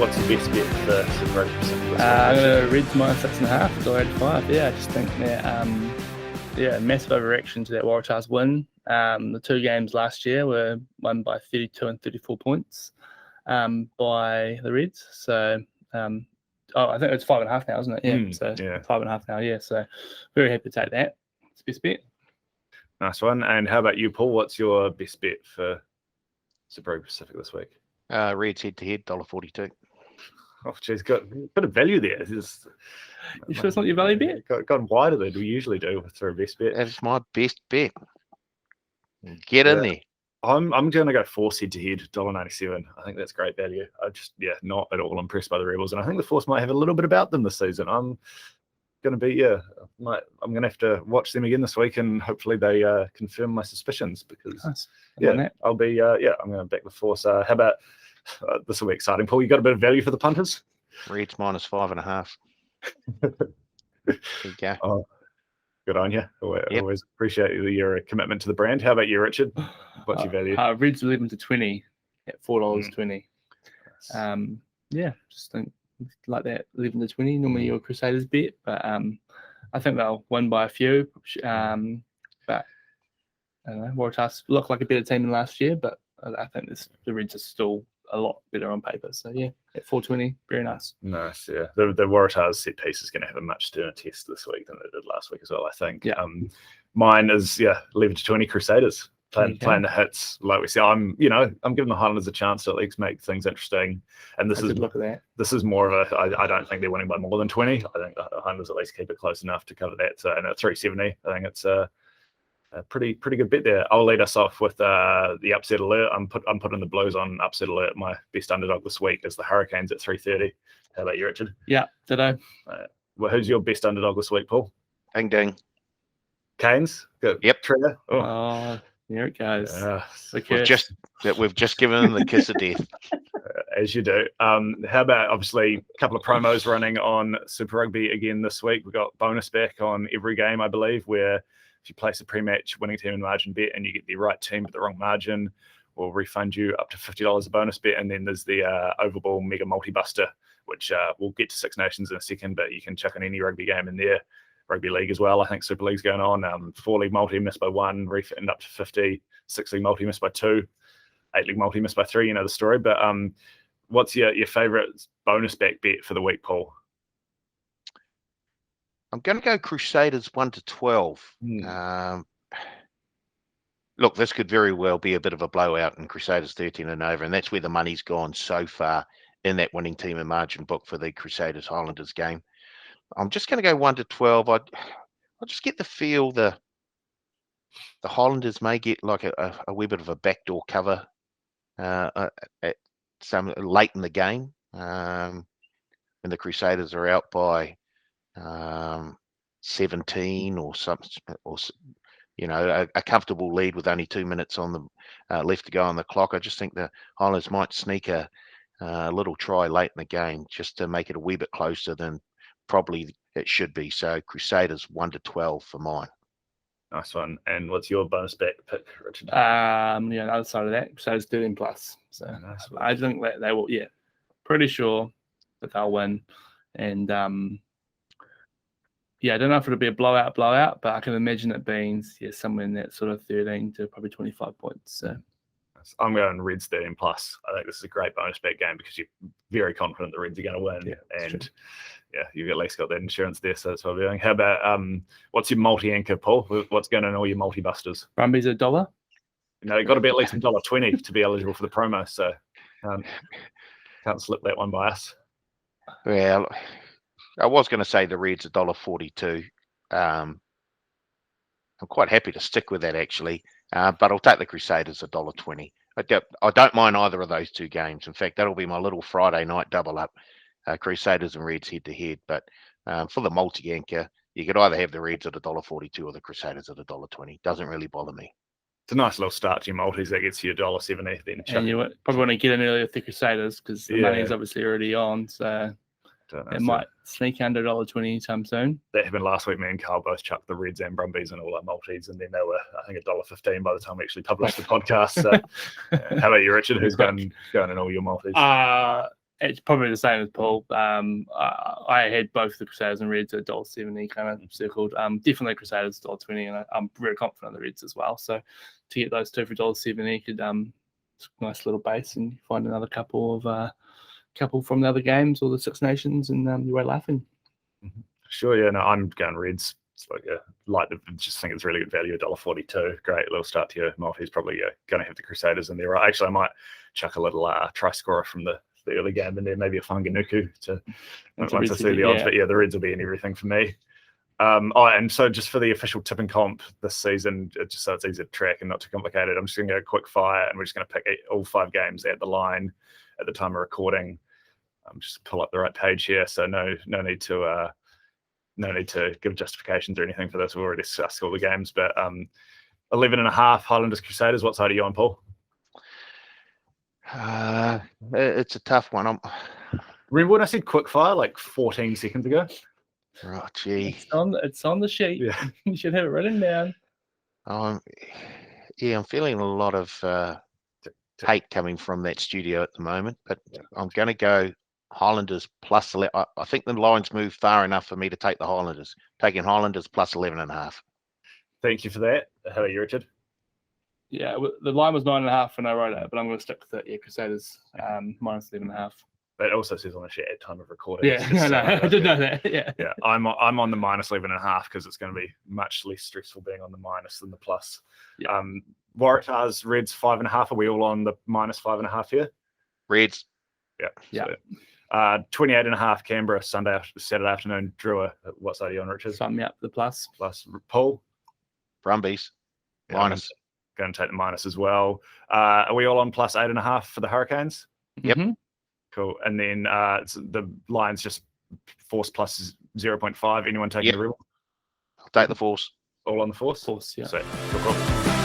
what's your best bet for Super Rugby Pacific this week? I'm going to Reds -6.5, $1.85. Yeah, I just think that, massive overreaction to that Waratahs win. The two games last year were won by 32 and 34 points by the Reds. So, I think it's 5.5 now, isn't it? Yeah, 5.5 now. Yeah, so very happy to take that. It's best bet. Nice one. And how about you, Paul? What's your best bet for Super Rugby Pacific this week? Reds head-to-head, $1.42. Oh, geez, got a bit of value there. You sure it's not your value bet? Gone wider than we usually do for a best bet. That's my best bet. Get in there. I'm going to go Force head-to-head, $1.97. I think that's great value. I just, not at all impressed by the Rebels. And I think the Force might have a little bit about them this season. I'm going to be, I'm going to have to watch them again this week, and hopefully they confirm my suspicions, because, I'll be, I'm going to back the Force. How about, this will be exciting, Paul. You got a bit of value for the punters? Reds -5.5. There you go. Oh, good on you. Always appreciate your commitment to the brand. How about you, Richard? What's your value? Reds 11 to 20 at $4.20. Just think like that 11 to 20. Normally your Crusaders bet, but I think they'll win by a few. But I don't know. Waratahs look like a better team than last year, but I think the Reds are still a lot better on paper. So at $4.20, very nice. Nice, yeah. The Waratahs set piece is going to have a much sterner test this week than it did last week as well, I think. Yeah. Mine is 11 to 20 Crusaders playing the hits. Like we say, I'm giving the Highlanders a chance to at least make things interesting. And this is more of a. I don't think they're winning by more than 20. I think the Highlanders at least keep it close enough to cover that. So, and at 370, I think it's a pretty good bet there. I'll lead us off with the upset alert. I'm putting the Blues on upset alert. My best underdog this week is the Hurricanes at 330. How about you, Richard? Yeah, ditto. Well, who's your best underdog this week, Paul? Ding ding. Canes. Good. Yep. Trigger. Oh, there it goes. We've just given them the kiss of death. As you do. How about, obviously, a couple of promos running on Super Rugby again this week. We've got bonus back on every game, I believe, where if you place a pre-match winning team and margin bet and you get the right team but the wrong margin, we'll refund you up to $50 a bonus bet. And then there's the Overball Mega Multi-Buster, which we'll get to Six Nations in a second, but you can chuck in any rugby game in there. Rugby League as well. I think Super League's going on. 4-league multi missed by 1, refund up to 50. 6-league multi missed by 2. 8-league multi missed by 3. You know the story. But what's your favourite bonus back bet for the week, Paul? I'm going to go Crusaders 1 to 12. Look, this could very well be a bit of a blowout in Crusaders 13 and over, and that's where the money's gone so far in that winning team and margin book for the Crusaders Highlanders game. I'm just going to go 1 to 12. I'll just get the feel the Highlanders may get like a wee bit of a backdoor cover at some late in the game when the Crusaders are out by 17 or something, or a comfortable lead with only 2 minutes on the left to go on the clock. I just think the Highlanders might sneak a little try late in the game just to make it a wee bit closer than probably it should be. So Crusaders 1 to 12 for mine. Nice one. And what's your bonus back pick, Richard? The other side of that, Crusaders 13 plus. So nice. I think that they will. Yeah, pretty sure that they'll win. And I don't know if it'll be a blowout, but I can imagine it being somewhere in that sort of 13 to probably 25 points. So I'm going Reds 13 plus. I think this is a great bonus bet game because you're very confident the Reds are going to win. Yeah, and you've at least got that insurance there, so that's what I'm doing. How about what's your multi-anchor, Paul? What's going on all your multi-busters? Brumbies $1. You've got to be at least $1.20 to be eligible for the promo, so can't slip that one by us. Well, I was going to say the Reds $1.42. I'm quite happy to stick with that actually, but I'll take the Crusaders $1.20. I don't mind either of those two games. In fact, that'll be my little Friday night double up, Crusaders and Reds head to head. But for the multi-anchor, you could either have the Reds at $1.42 or the Crusaders at $1.20. Doesn't really bother me. It's a nice little start to your multis. That gets you $1.70. Then and you probably want to get in early with the Crusaders because the money is obviously already on. So it might sneak under $1.20 anytime soon. That happened last week. Me and Carl both chucked the Reds and Brumbies and all our multis, and then they were, I think, $1.15 by the time we actually published the podcast. So, how about you, Richard? Who's going in all your multis? It's probably the same as Paul. I had both the Crusaders and Reds at $1.70 kind of circled. Definitely Crusaders $1.20, and I'm very confident in the Reds as well. So to get those two for $1.70, could it's a nice little base, and find another couple from the other games or the Six Nations, and you're away laughing. Sure, yeah, no, I'm going Reds. It's like just think it's really good value, $1.42. Great little start to your multi. He's probably going to have the Crusaders in there. Actually, I might chuck a little try scorer from the early game in there, maybe a Whanganuku once I see the odds. But yeah, the Reds will be in everything for me. And so just for the official tipping comp this season, just so it's easy to track and not too complicated, I'm just going to go quick fire, and we're just going to pick all 5 games at the line at the time of recording. Just pull up the right page here, so no need to give justifications or anything for this. We've already discussed all the games, but 11.5 Highlanders Crusaders. What side are you on, Paul? It's a tough one. Remember when I said quick fire like 14 seconds ago? Oh, gee. It's on the sheet. Yeah. You should have it written down. I'm feeling a lot of hate coming from that studio at the moment, but I'm going to go Highlanders plus 11. I think the lines move far enough for me to take the Highlanders. Taking Highlanders plus 11.5. Thank you for that. How about you, Richard? Yeah, the line was 9.5 when I wrote it, but I'm going to stick with it. Yeah, Crusaders minus 11.5. But it also says on the sheet at time of recording. Yeah, I did know that. Yeah. I'm on the minus 11.5 because it's going to be much less stressful being on the minus than the plus. Yeah. Waratahs, Reds 5.5. Are we all on the minus 5.5 here? Reds. Yeah. 28.5 Canberra Saturday afternoon. Drua, what side are you on, Richard? Sign me up for the plus. Plus Paul. Brumbies. Minus. Going to take the minus as well. Are we all on plus 8.5 for the Hurricanes? Yep. Mm-hmm. Cool. And then the Lions just force plus 0.5. Anyone taking the river? I'll take the Force. All on the force? Force, yeah. So, cool.